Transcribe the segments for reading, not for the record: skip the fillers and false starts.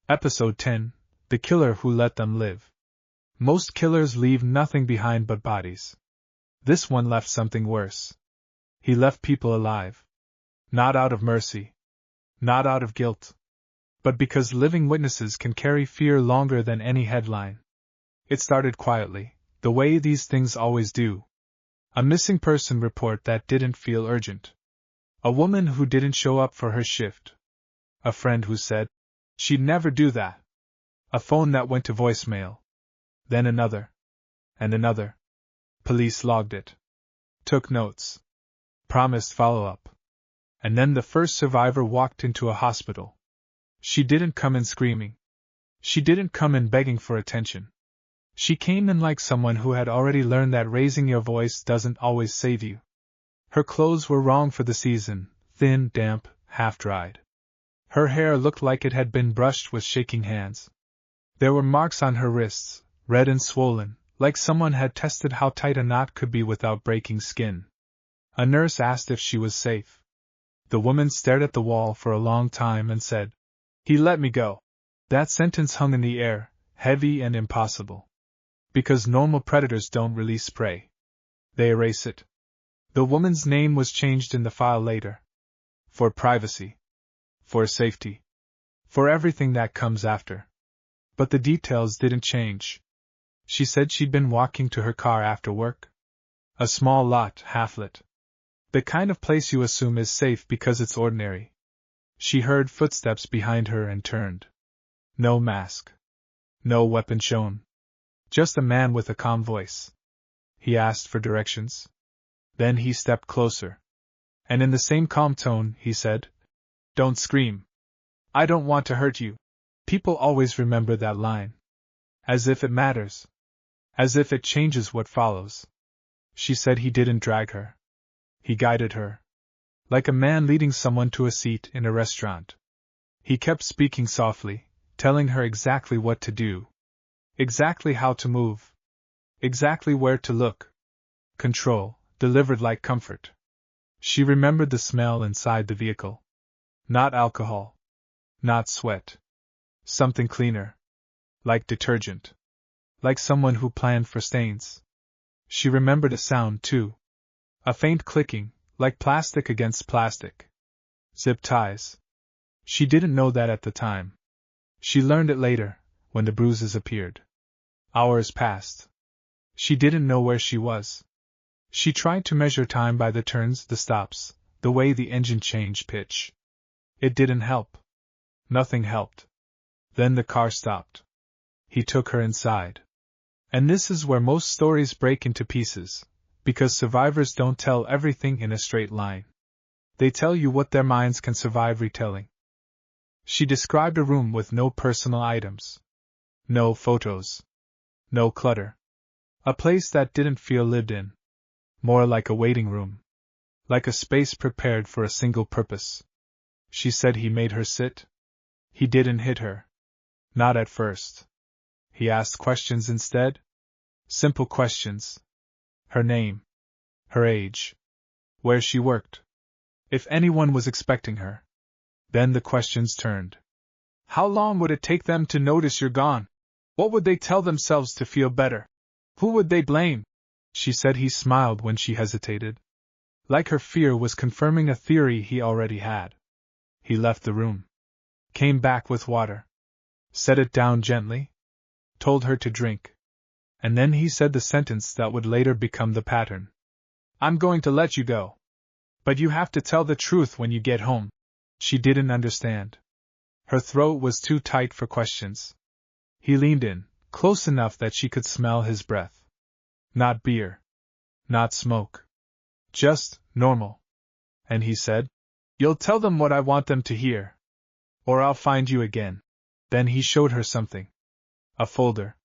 Episode 10: The Killer Who Let Them Live. Most killers leave nothing behind but bodies. This one left something worse. He left people alive. Not out of mercy. Not out of guilt. But because living witnesses can carry fear longer than any headline. It started quietly, the way these things always do. A missing person report that didn't feel urgent. A woman who didn't show up for her shift. A friend who said she'd never do that. A phone that went to voicemail. Then another. And another. Police logged it. Took notes. Promised follow-up. And then the first survivor walked into a hospital. She didn't come in screaming. She didn't come in begging for attention. She came in like someone who had already learned that raising your voice doesn't always save you. Her clothes were wrong for the season, thin, damp, half-dried. Her hair looked like it had been brushed with shaking hands. There were marks on her wrists, red and swollen, like someone had tested how tight a knot could be without breaking skin. A nurse asked if she was safe. The woman stared at the wall for a long time and said, "He let me go." That sentence hung in the air, heavy and impossible. Because normal predators don't release prey. They erase it. The woman's name was changed in the file later. For privacy. For safety. For everything that comes after. But the details didn't change. She said she'd been walking to her car after work. A small lot, half-lit. The kind of place you assume is safe because it's ordinary. She heard footsteps behind her and turned. No mask. No weapon shown. Just a man with a calm voice. He asked for directions. Then he stepped closer. And in the same calm tone, he said, "Don't scream. I don't want to hurt you." People always remember that line. As if it matters. As if it changes what follows. She said he didn't drag her. He guided her. Like a man leading someone to a seat in a restaurant. He kept speaking softly, telling her exactly what to do. Exactly how to move. Exactly where to look. Control, delivered like comfort. She remembered the smell inside the vehicle. Not alcohol. Not sweat. Something cleaner. Like detergent. Like someone who planned for stains. She remembered a sound, too. A faint clicking, like plastic against plastic. Zip ties. She didn't know that at the time. She learned it later, when the bruises appeared. Hours passed. She didn't know where she was. She tried to measure time by the turns, the stops, the way the engine changed pitch. It didn't help. Nothing helped. Then the car stopped. He took her inside. And this is where most stories break into pieces, because survivors don't tell everything in a straight line. They tell you what their minds can survive retelling. She described a room with no personal items. No photos. No clutter. A place that didn't feel lived in. More like a waiting room. Like a space prepared for a single purpose. She said he made her sit. He didn't hit her. Not at first. He asked questions instead. Simple questions. Her name. Her age. Where she worked. If anyone was expecting her. Then the questions turned. How long would it take them to notice you're gone? What would they tell themselves to feel better? Who would they blame? She said he smiled when she hesitated. Like her fear was confirming a theory he already had. He left the room. Came back with water. Set it down gently. Told her to drink. And then he said the sentence that would later become the pattern. "I'm going to let you go. But you have to tell the truth when you get home." She didn't understand. Her throat was too tight for questions. He leaned in, close enough that she could smell his breath. Not beer. Not smoke. Just normal. And he said, "You'll tell them what I want them to hear. Or I'll find you again." Then he showed her something. A folder.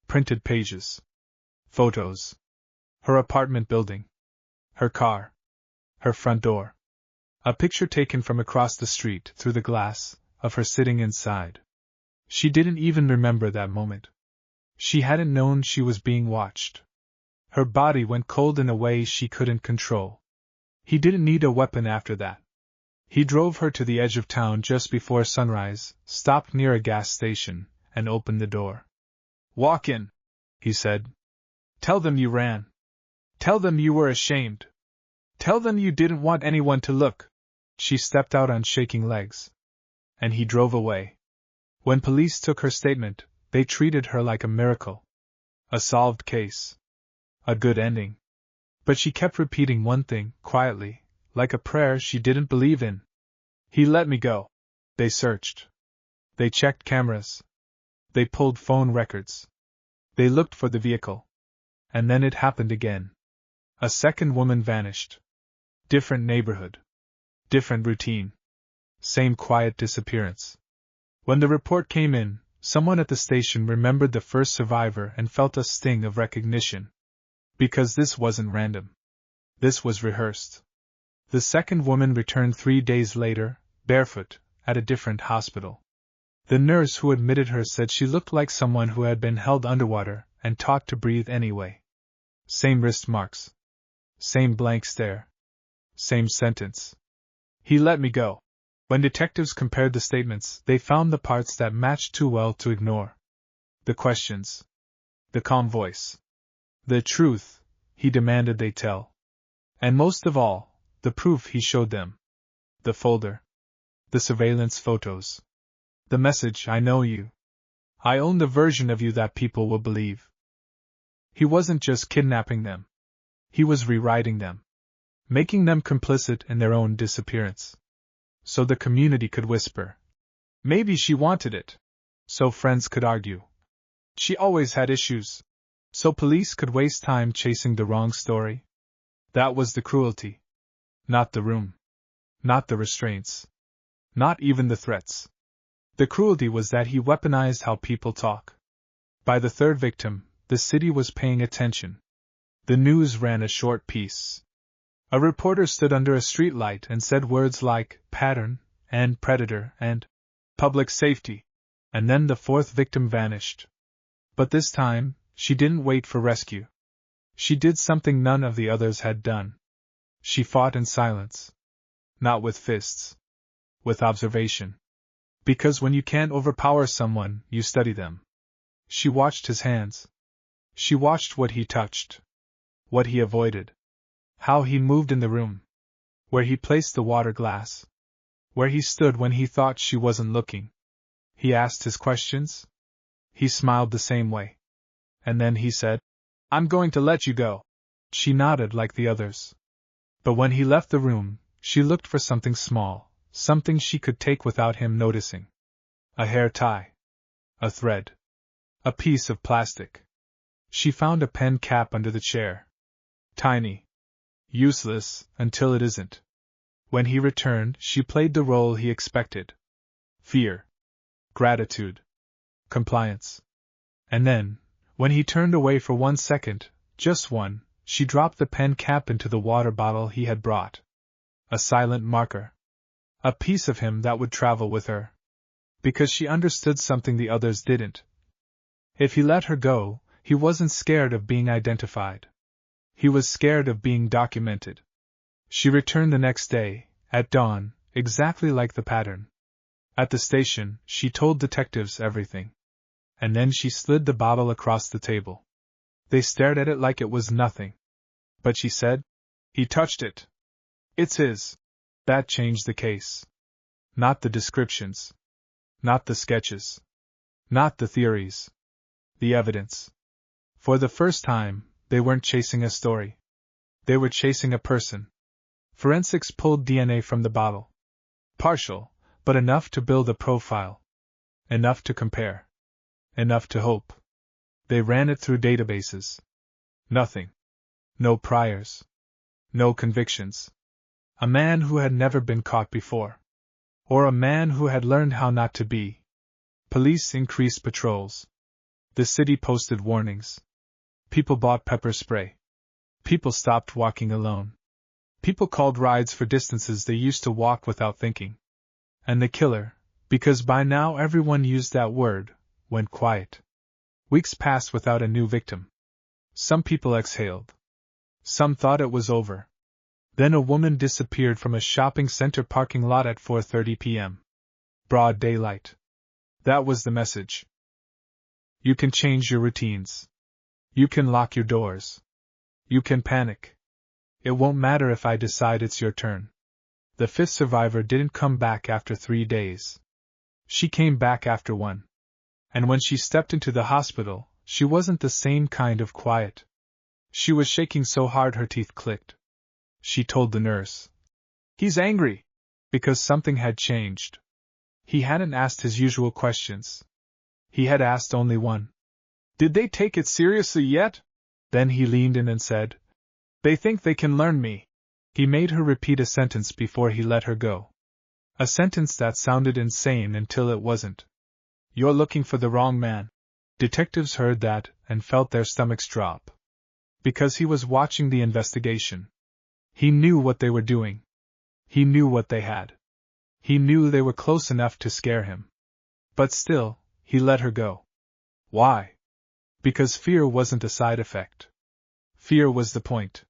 Printed pages. Photos. Her apartment building. Her car. Her front door. A picture taken from across the street, through the glass, of her sitting inside. She didn't even remember that moment. She hadn't known she was being watched. Her body went cold in a way she couldn't control. He didn't need a weapon after that. He drove her to the edge of town just before sunrise, stopped near a gas station, and opened the door. "Walk in," he said. "Tell them you ran. Tell them you were ashamed. Tell them you didn't want anyone to look." She stepped out on shaking legs. And he drove away. When police took her statement, they treated her like a miracle. A solved case. A good ending. But she kept repeating one thing, quietly, like a prayer she didn't believe in. "He let me go." They searched. They checked cameras. They pulled phone records. They looked for the vehicle. And then it happened again. A second woman vanished. Different neighborhood. Different routine. Same quiet disappearance. When the report came in, someone at the station remembered the first survivor and felt a sting of recognition. Because this wasn't random. This was rehearsed. The second woman returned 3 days later, barefoot, at a different hospital. The nurse who admitted her said she looked like someone who had been held underwater and taught to breathe anyway. Same wrist marks. Same blank stare. Same sentence. "He let me go." When detectives compared the statements, they found the parts that matched too well to ignore. The questions. The calm voice. The truth he demanded they tell. And most of all, the proof he showed them. The folder. The surveillance photos. The message, "I know you. I own the version of you that people will believe." He wasn't just kidnapping them. He was rewriting them. Making them complicit in their own disappearance. So the community could whisper. Maybe she wanted it. So friends could argue. She always had issues. So police could waste time chasing the wrong story. That was the cruelty. Not the room. Not the restraints. Not even the threats. The cruelty was that he weaponized how people talk. By the third victim, the city was paying attention. The news ran a short piece. A reporter stood under a streetlight and said words like pattern, and predator, and public safety. And then the fourth victim vanished. But this time, she didn't wait for rescue. She did something none of the others had done. She fought in silence. Not with fists. With observation. Because when you can't overpower someone, you study them. She watched his hands. She watched what he touched. What he avoided. How he moved in the room. Where he placed the water glass. Where he stood when he thought she wasn't looking. He asked his questions. He smiled the same way. And then he said, "I'm going to let you go." She nodded like the others. But when he left the room, she looked for something small. Something she could take without him noticing. A hair tie. A thread. A piece of plastic. She found a pen cap under the chair. Tiny. Useless, until it isn't. When he returned, she played the role he expected. Fear. Gratitude. Compliance. And then, when he turned away for 1 second, just one, she dropped the pen cap into the water bottle he had brought. A silent marker. A piece of him that would travel with her. Because she understood something the others didn't. If he let her go, he wasn't scared of being identified. He was scared of being documented. She returned the next day, at dawn, exactly like the pattern. At the station, she told detectives everything. And then she slid the bottle across the table. They stared at it like it was nothing. But she said, "He touched it. It's his." That changed the case. Not the descriptions. Not the sketches. Not the theories. The evidence. For the first time, they weren't chasing a story. They were chasing a person. Forensics pulled DNA from the bottle. Partial, but enough to build a profile. Enough to compare. Enough to hope. They ran it through databases. Nothing. No priors. No convictions. A man who had never been caught before. Or a man who had learned how not to be. Police increased patrols. The city posted warnings. People bought pepper spray. People stopped walking alone. People called rides for distances they used to walk without thinking. And the killer, because by now everyone used that word, went quiet. Weeks passed without a new victim. Some people exhaled. Some thought it was over. Then a woman disappeared from a shopping center parking lot at 4:30 p.m. Broad daylight. That was the message. You can change your routines. You can lock your doors. You can panic. It won't matter if I decide it's your turn. The fifth survivor didn't come back after 3 days. She came back after 1. And when she stepped into the hospital, she wasn't the same kind of quiet. She was shaking so hard her teeth clicked. She told the nurse, "He's angry," because something had changed. He hadn't asked his usual questions. He had asked only one. "Did they take it seriously yet?" Then he leaned in and said, "They think they can learn me." He made her repeat a sentence before he let her go. A sentence that sounded insane until it wasn't. "You're looking for the wrong man." Detectives heard that and felt their stomachs drop. Because he was watching the investigation. He knew what they were doing. He knew what they had. He knew they were close enough to scare him. But still, he let her go. Why? Because fear wasn't a side effect. Fear was the point.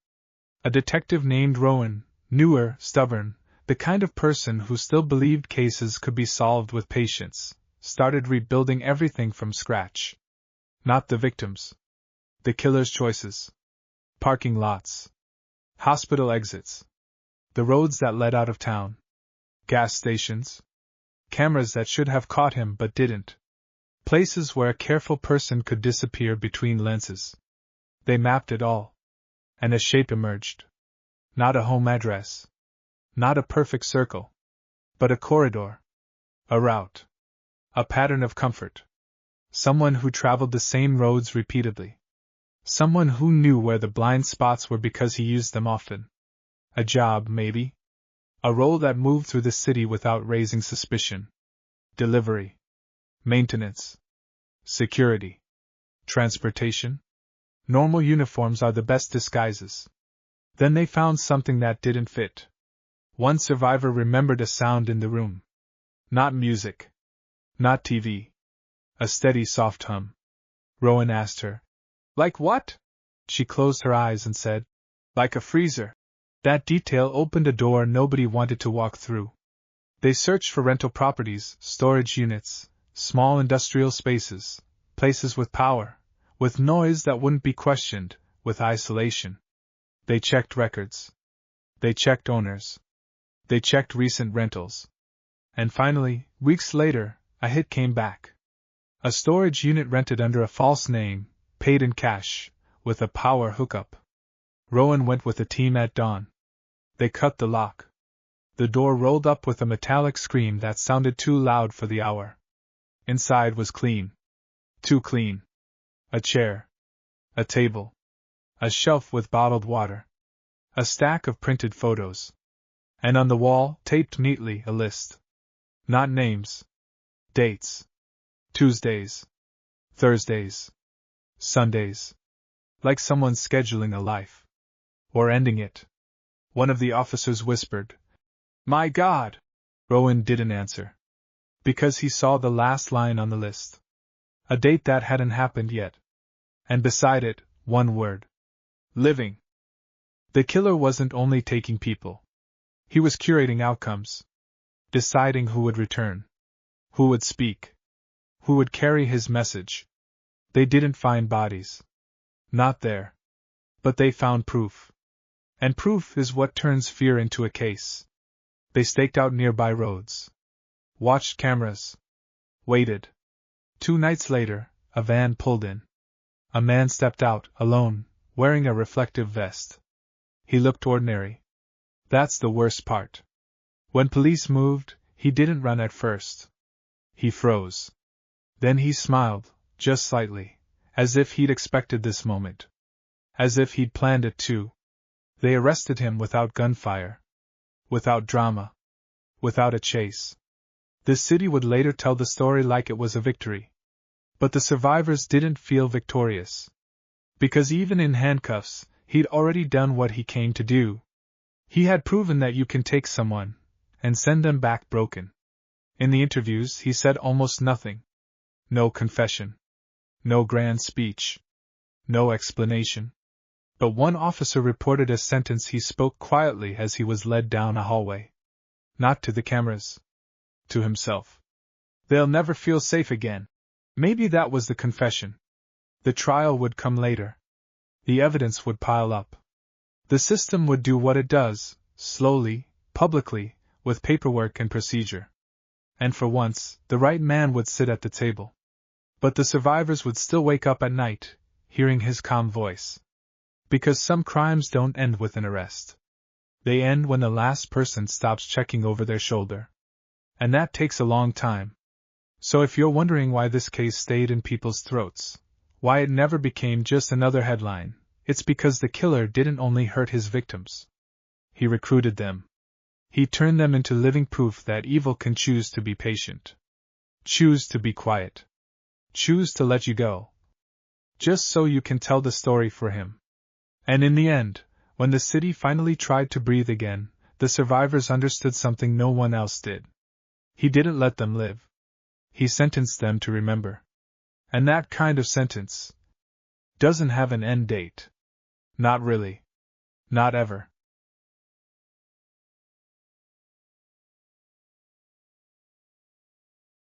A detective named Rowan, newer, stubborn, the kind of person who still believed cases could be solved with patience, started rebuilding everything from scratch. Not the victims. The killer's choices. Parking lots. Hospital exits. The roads that led out of town. Gas stations. Cameras that should have caught him but didn't. Places where a careful person could disappear between lenses. They mapped it all. And a shape emerged. Not a home address. Not a perfect circle. But a corridor. A route. A pattern of comfort. Someone who traveled the same roads repeatedly. Someone who knew where the blind spots were because he used them often. A job, maybe? A role that moved through the city without raising suspicion. Delivery. Maintenance. Security. Transportation. Normal uniforms are the best disguises. Then they found something that didn't fit. One survivor remembered a sound in the room. Not music. Not TV. A steady soft hum. Rowan asked her, "Like what?" She closed her eyes and said, "Like a freezer." That detail opened a door nobody wanted to walk through. They searched for rental properties, storage units, small industrial spaces, places with power, with noise that wouldn't be questioned, with isolation. They checked records. They checked owners. They checked recent rentals. And finally, weeks later, a hit came back. A storage unit rented under a false name, paid in cash, with a power hookup. Rowan went with the team at dawn. They cut the lock. The door rolled up with a metallic scream that sounded too loud for the hour. Inside was clean. Too clean. A chair. A table. A shelf with bottled water. A stack of printed photos. And on the wall, taped neatly, a list. Not names. Dates. Tuesdays. Thursdays. Sundays. Like someone scheduling a life. Or ending it. One of the officers whispered, "My God!" Rowan didn't answer. Because he saw the last line on the list. A date that hadn't happened yet. And beside it, one word. Living. The killer wasn't only taking people. He was curating outcomes. Deciding who would return. Who would speak. Who would carry his message. They didn't find bodies. Not there. But they found proof. And proof is what turns fear into a case. They staked out nearby roads. Watched cameras. Waited. 2 nights later, a van pulled in. A man stepped out, alone, wearing a reflective vest. He looked ordinary. That's the worst part. When police moved, he didn't run at first. He froze. Then he smiled, just slightly, as if he'd expected this moment. As if he'd planned it too. They arrested him without gunfire. Without drama. Without a chase. The city would later tell the story like it was a victory. But the survivors didn't feel victorious. Because even in handcuffs, he'd already done what he came to do. He had proven that you can take someone and send them back broken. In the interviews, he said almost nothing. No confession. No grand speech. No explanation. But one officer reported a sentence he spoke quietly as he was led down a hallway. Not to the cameras. To himself. They'll never feel safe again. Maybe that was the confession. The trial would come later. The evidence would pile up. The system would do what it does, slowly, publicly, with paperwork and procedure. And for once, the right man would sit at the table. But the survivors would still wake up at night, hearing his calm voice. Because some crimes don't end with an arrest. They end when the last person stops checking over their shoulder. And that takes a long time. So if you're wondering why this case stayed in people's throats, why it never became just another headline, it's because the killer didn't only hurt his victims. He recruited them. He turned them into living proof that evil can choose to be patient. Choose to be quiet. Choose to let you go. Just so you can tell the story for him. And in the end, when the city finally tried to breathe again, the survivors understood something no one else did. He didn't let them live. He sentenced them to remember. And that kind of sentence doesn't have an end date. Not really. Not ever.